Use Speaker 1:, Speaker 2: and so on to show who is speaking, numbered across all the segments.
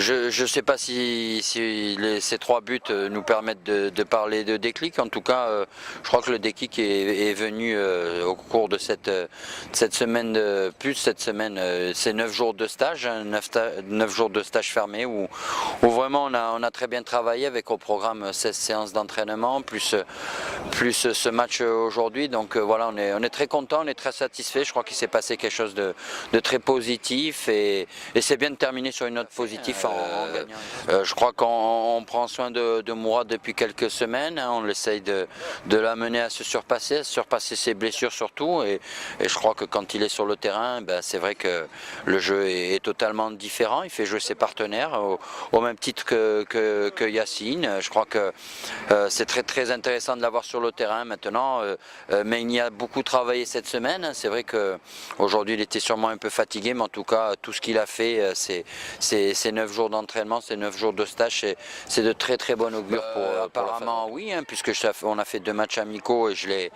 Speaker 1: Je ne sais pas si ces 3 buts nous permettent de parler de déclic. En tout cas, je crois que le déclic est venu au cours de cette semaine, plus cette semaine, ces 9 jours de stage, 9 jours de stage fermé où vraiment on a très bien travaillé avec au programme 16 séances d'entraînement, plus ce match aujourd'hui. Donc voilà, on est très content, on est très satisfait. Je crois qu'il s'est passé quelque chose de très positif et c'est bien de terminer sur une note positive. Je crois qu'on prend soin de Mourad depuis quelques semaines, hein, on essaye de l'amener à se surpasser ses blessures surtout et je crois que quand il est sur le terrain, c'est vrai que le jeu est totalement différent, il fait jouer ses partenaires au même titre que Yacine. Je crois que c'est très intéressant de l'avoir sur le terrain maintenant, mais il y a beaucoup travaillé cette semaine, c'est vrai qu'aujourd'hui il était sûrement un peu fatigué, mais en tout cas tout ce qu'il a fait, ces 9 jours d'entraînement, ces 9 jours de stage, c'est de très bon augure pour apparemment oui, hein, puisque on a fait 2 matchs amicaux et je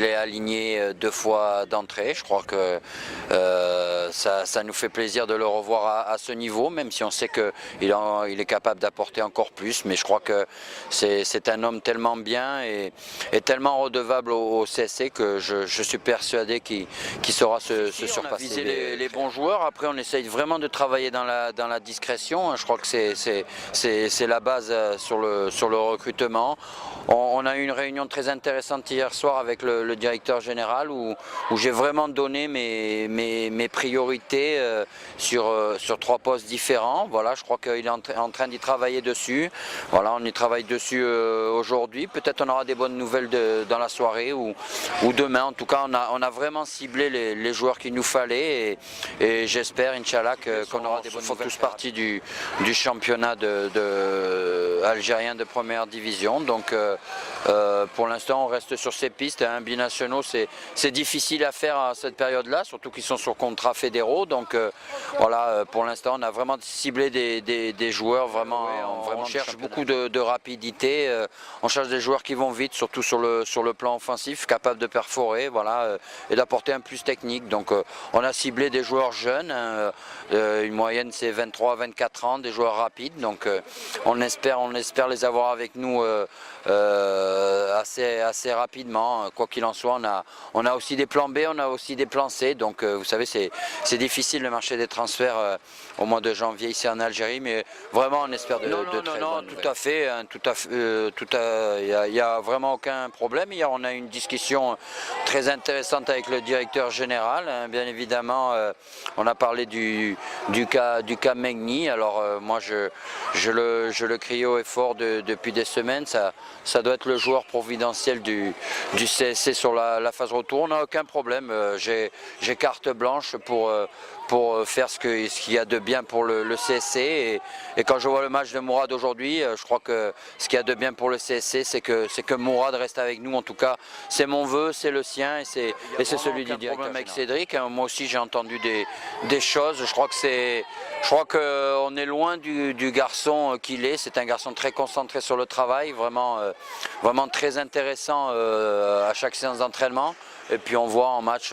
Speaker 1: l'ai aligné 2 fois d'entrée. Je crois que ça nous fait plaisir de le revoir à ce niveau, même si on sait qu'il est capable d'apporter encore plus, mais je crois que c'est un homme tellement bien et tellement redevable au CSC que je suis persuadé qu'il saura se surpasser. On a visé les bons joueurs, après on essaye vraiment de travailler dans la discrétion, je crois que c'est la base sur le recrutement. On a eu une réunion très intéressante hier soir avec le directeur général où j'ai vraiment donné mes priorités sur 3 postes différents. Voilà, je crois qu'il est en train d'y travailler dessus. Voilà, on y travaille dessus aujourd'hui. Peut-être on aura des bonnes nouvelles dans la soirée ou demain. En tout cas, on a vraiment ciblé les joueurs qu'il nous fallait et j'espère, Inch'Allah, qu'on aura des bonnes nouvelles. Ils font tous partie du championnat algérien de première division. Donc pour l'instant, on reste sur ces pistes. Hein. Binationaux, c'est difficile à faire à cette période-là, surtout qu'ils sont sur contrats fédéraux. Donc voilà, pour l'instant, on a vraiment ciblé des joueurs vraiment. On cherche beaucoup de rapidité. On cherche des joueurs qui vont vite, surtout sur le plan offensif, capables de perforer, voilà, et d'apporter un plus technique. Donc on a ciblé des joueurs jeunes. Hein, une moyenne, c'est 23-24 ans, des joueurs rapides. Donc on espère les avoir avec nous assez rapidement. Quoi qu'il en soit, on a aussi des plans B, on a aussi des plans C. Donc vous savez, c'est difficile le marché des transferts au mois de janvier ici en Algérie, mais vraiment on espère de très bonnes nouvelles. Tout à fait, hein, il n'y a vraiment aucun problème. Hier on a eu une discussion très intéressante avec le directeur général. Hein, bien évidemment, on a parlé du cas Megni. Alors moi je le crie haut et fort depuis des semaines. Ça doit être le joueur providentiel du CSC sur la phase retour. On n'a aucun problème. J'ai carte blanche pour faire ce qu'il y a de bien pour le CSC et quand je vois le match de Mourad aujourd'hui, je crois que ce qu'il y a de bien pour le CSC, c'est que Mourad reste avec nous. En tout cas, c'est mon vœu, c'est le sien et c'est celui du directeur avec Cédric. Moi aussi, j'ai entendu des choses. Je crois qu'on est loin du garçon qu'il est. C'est un garçon très concentré sur le travail, vraiment très intéressant à chaque séance d'entraînement. Et puis on voit en match,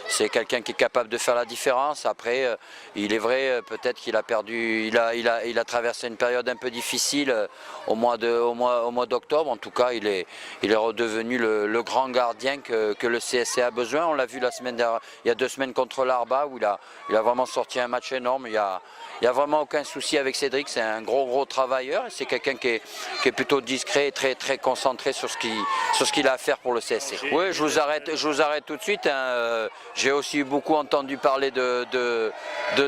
Speaker 1: c'est quelqu'un qui est capable de faire la différence. Après, il est vrai, peut-être qu'il a perdu, il a traversé une période un peu difficile au mois d'octobre. En tout cas, il est redevenu le grand gardien que le CSC a besoin. On l'a vu il y a 2 semaines contre l'Arba où il a vraiment sorti un match énorme. Il n'y a vraiment aucun souci avec Cédric, c'est un gros travailleur. C'est quelqu'un qui est plutôt discret et très concentré sur ce qu'il a à faire pour le CSC. Oui, je vous arrête tout de suite. Hein. J'ai aussi beaucoup entendu parler de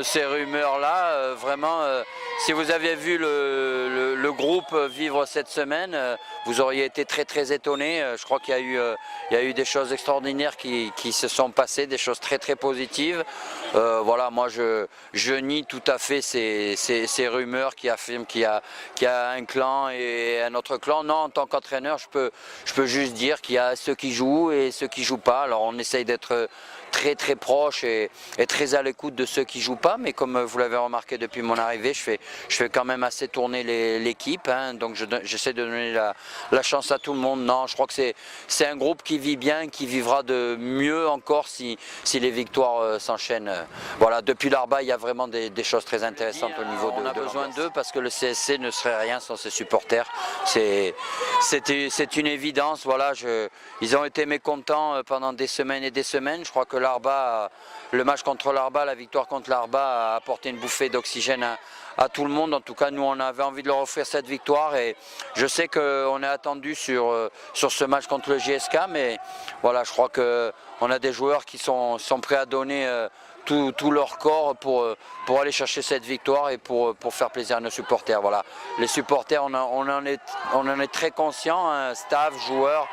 Speaker 1: ces rumeurs-là. Vraiment, si vous aviez vu le groupe vivre cette semaine, vous auriez été très étonné. Je crois qu'il y a eu des choses extraordinaires qui se sont passées, des choses très positives. Voilà, moi je nie tout à fait ces rumeurs qui affirment qu'il y a un clan et un autre clan. Non, en tant qu'entraîneur, je peux juste dire qu'il y a ceux qui jouent et ceux qui jouent pas. Alors on essaye d'être très très proche et très à l'écoute de ceux qui jouent pas, mais comme vous l'avez remarqué depuis mon arrivée, je fais quand même assez tourner l'équipe, hein, donc j'essaie de donner la chance à tout le monde. Non, je crois que c'est un groupe qui vit bien, qui vivra de mieux encore si les victoires s'enchaînent. Voilà, depuis l'Arba, il y a vraiment des choses très intéressantes au niveau de. On a besoin d'eux parce que le CSC ne serait rien sans ses supporters. C'est une évidence. Voilà, ils ont été mécontents pendant des semaines et des semaines. Je crois que l'Arba, le match contre l'Arba, la victoire contre l'Arba a apporté une bouffée d'oxygène à tout le monde. En tout cas, nous, on avait envie de leur offrir cette victoire et je sais qu'on est attendu sur ce match contre le JSK, mais voilà, je crois qu'on a des joueurs qui sont prêts à donner tout leur corps pour aller chercher cette victoire et pour faire plaisir à nos supporters. Voilà. Les supporters, on en est très conscients, hein, staff, joueurs.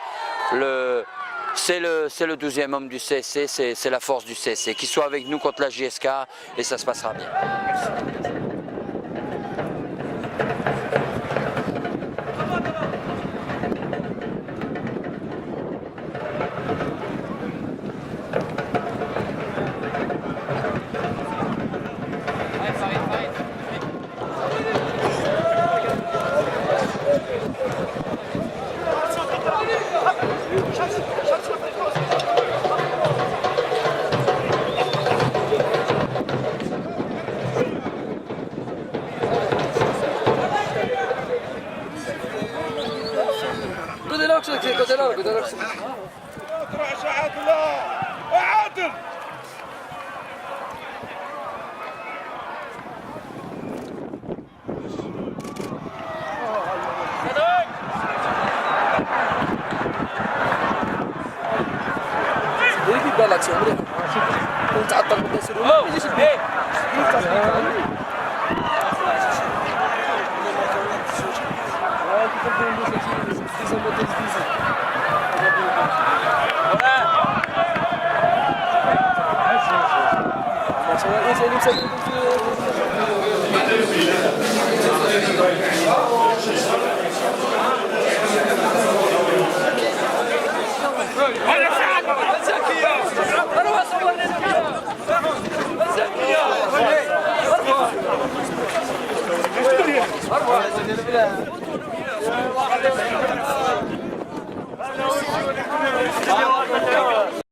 Speaker 1: C'est le 12e homme du CSC, c'est la force du CSC. Qu'il soit avec nous contre la JSK et ça se passera bien.
Speaker 2: bella azione, non تعطل بالتصوير وما يجيش البيت